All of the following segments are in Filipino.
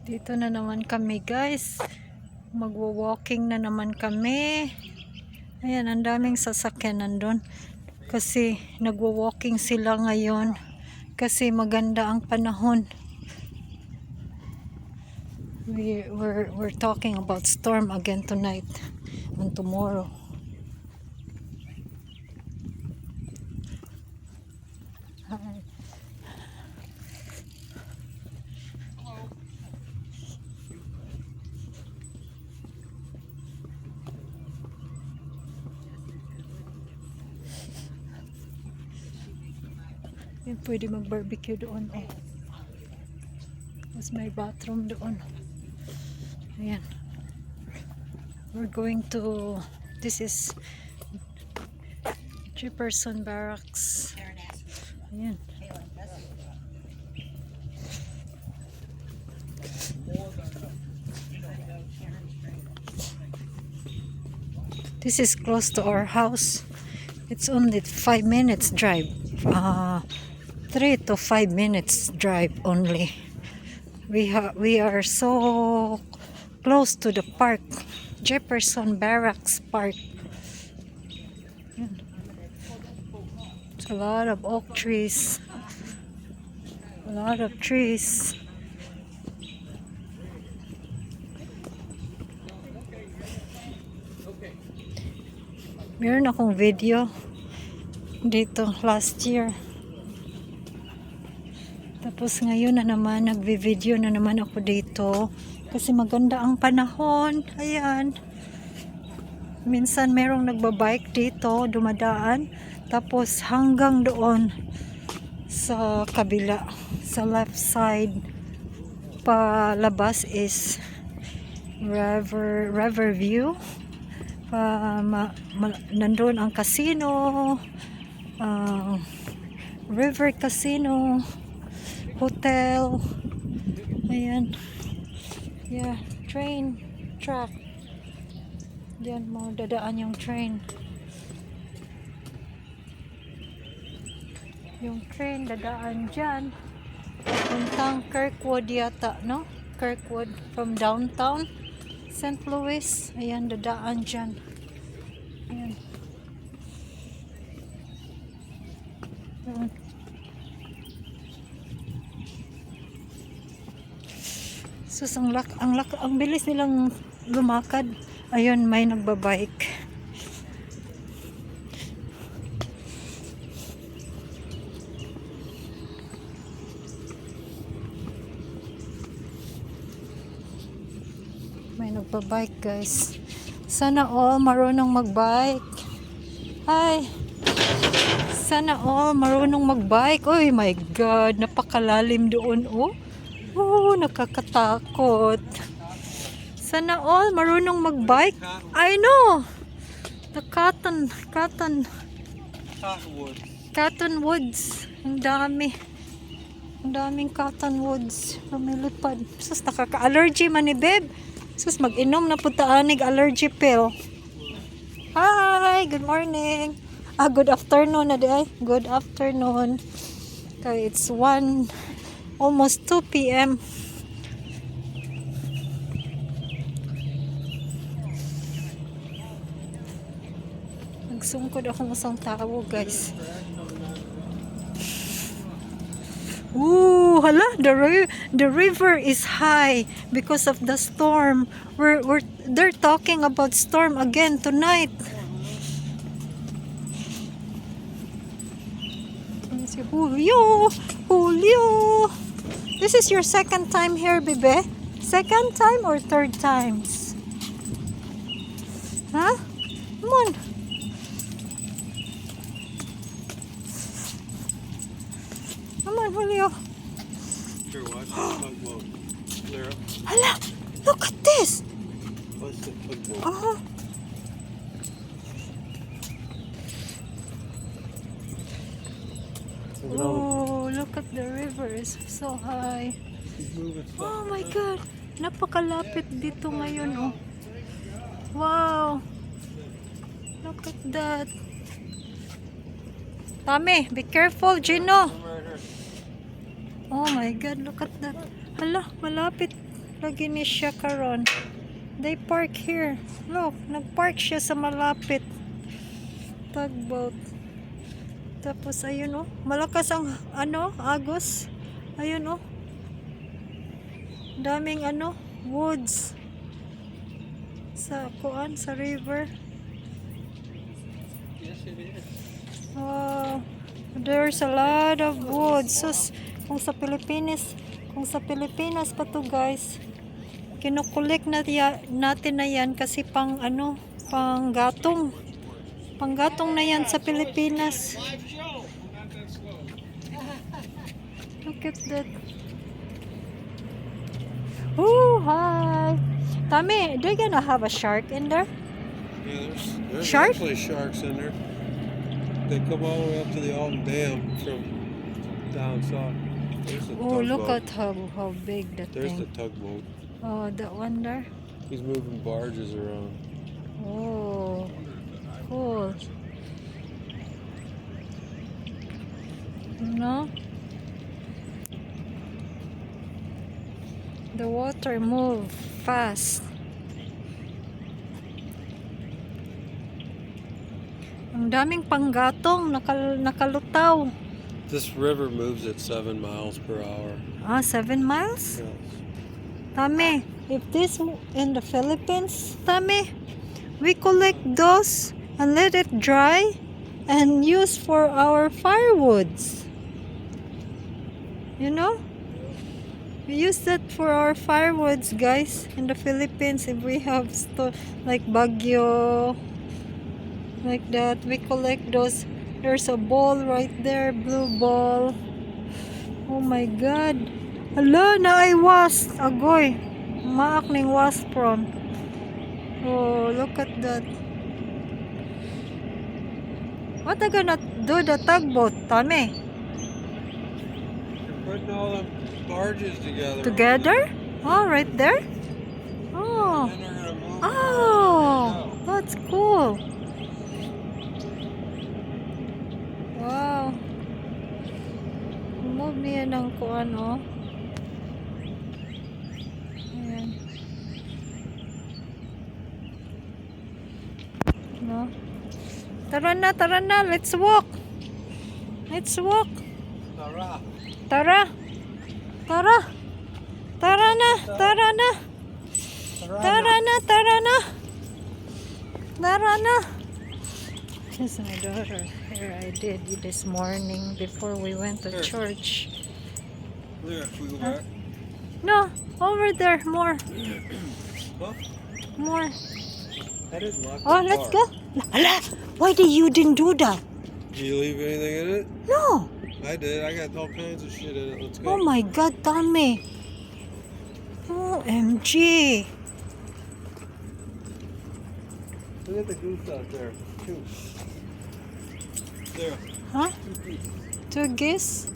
Dito na naman kami guys. Magwo-walking na naman kami. Ayan, ang daming sasakyan nandun. Kasi nagwo-walking sila ngayon. Kasi maganda ang panahon. We're talking about storm again tonight and tomorrow. Hi. Yan, pwede mag-barbecue doon. Oh. Tapos may bathroom doon. Ayan. We're going to, this is Jefferson Barracks. Ayan. This is close to our house. It's only 5 minutes drive. 3 to 5 minutes drive only. We are so close to the park, Jefferson Barracks Park. It's a lot of oak trees, a lot of trees. Meron akong video dito last year. Tapos ngayon na naman, nagvi-video na naman ako dito. Kasi maganda ang panahon. Ayan. Minsan merong nagbabike dito, dumadaan. Tapos hanggang doon sa kabila, sa left side, palabas is Riverview. Nandun ang casino, River Casino, hotel. Ayan. Yeah, train track. Diyan mo dadaan yung train. Yung train dadaan dyan. Puntang Kirkwood yata, no? Kirkwood from downtown St. Louis. Ayan, dadaan dyan. Ayan. Ayan. Sus, ang bilis nilang lumakad. Ayun, may nagbabike. May nagbabike, guys. Sana all marunong magbike. Hi. Sana all marunong magbike. Oh my God, napakalalim doon, oh. Oh, nakakatakot. Sana all marunong magbike. I know. The cottonwoods. Ang dami. Ang daming cottonwoods. Lumilipad. Sus, nakaka-allergy man ni Beb. Sus, mag-inom na po taanig allergy pill. Hi, good morning. Good afternoon na di ay. Good afternoon. Okay, it's almost 2 p.m. Nagsungkod akong isang tao, guys. Ooh, hala, the river is high because of the storm. They're talking about storm again tonight. Julio. This is your second time here, bebe? Second time or third times? Huh? Come on. Come on, Julio. Here, watch the tugboat clear up. Hala, look at this. What's the tugboat? Oh, look at the river. It's so high. Oh my God. Napakalapit dito ngayon, oh. Wow. Look at that. Tami, be careful, Gino. Oh my God, look at that. Hala, malapit lagi ni siya karon. They park here. Look, nagpark siya sa malapit. Tugboat. Tapos ayun oh, malakas ang ano, agos. Ayun oh. Daming ano, woods. Sa kuan, sa river. Yes, it is. Wow. There's a lot of woods. Sus, kung sa Pilipinas pa to guys. Kinukulik natin na yan kasi pang ano, pang gatong. Pang gatong na yan sa Pilipinas. Look at that. Oh, hi. Tami, they're gonna have a shark in there? Yeah, there's Shark? actually sharks in there. They come all the way up to the Alton Dam from down south. There's the Oh, look tugboat. at how big that There's the thing. tugboat. Oh, that one there. He's moving barges around. Oh, cool. No? The water move fast. Ang daming panggatong nakalutaw. This river moves at 7 miles per hour. Ah, 7 miles? Yes. Tami, if this in the Philippines, Tami, we collect those and let it dry and use for our firewoods. You know? We use that for our firewoods, guys. In the Philippines, if we have like Baguio, like that, we collect those. There's a ball right there, blue ball. Oh my God. Hala, na ay wasp. Agoy. Maak ning wasp prawn. Oh, look at that. What are gonna do the tugboat, Tami? You're putting all them barges together. Together? Oh, right there? Oh. And then they're gonna move. Oh, that's cool. Wow. Move niya ng kuan, oh. Ayan. No? Tara na, let's walk. Let's walk. Tara. Tara. Tara. Tara na. Tara na. Tara na. Tara na. Tara na. This is my daughter. Here I did this morning before we went to Here. church. There, can we go back? No, over there. More. Huh? More. I didn't lock Oh, the let's car. go. Hala, why did you didn't do that? Did you leave anything in it? No. I did. I got all kinds of shit in it. Let's go. Oh my God, Tommy. OMG. Look at the goose out there. Two. There. Huh? 2 feet. 2 geese?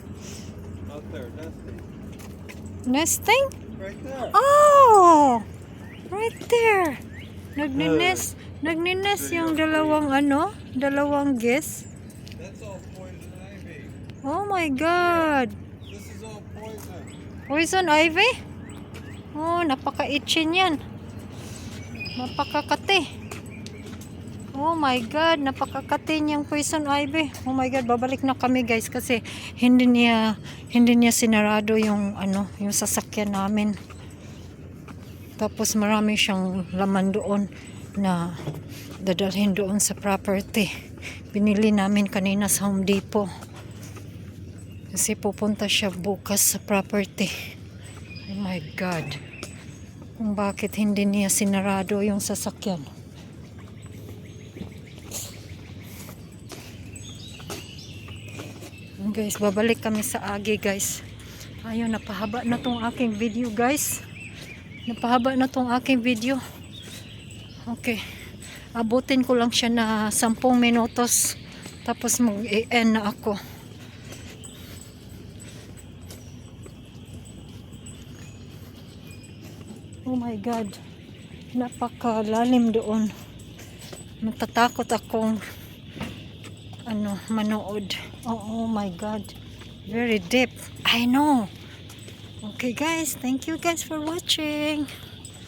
Out there. Nesting. Nesting? Right there. Oh! Right there. Nagninest yung dalawang geese. That's all poison ivy. Oh my God. This is all poison. Poison ivy? Oh, napaka-itchin yan. Napakakate. Oh my God, napakakate niyang poison ivy. Oh my God, babalik na kami guys kasi hindi niya sinarado yung yung sasakyan namin. Tapos marami siyang laman doon na dadalhin doon sa property. Binili namin kanina sa Home Depot. Kasi pupunta siya bukas sa property. Oh my God. Kung bakit hindi niya sinarado yung sasakyan. Guys, babalik kami sa Agi guys. Ayun, napahaba na tong aking video guys. Napahaba na tong aking video. Okay. Abutin ko lang siya na 10 minutos. Tapos mag-end na ako. Oh my God. Napakalalim doon. Natatakot akong manood. Oh my God. Very deep. I know. Okay guys, thank you guys for watching.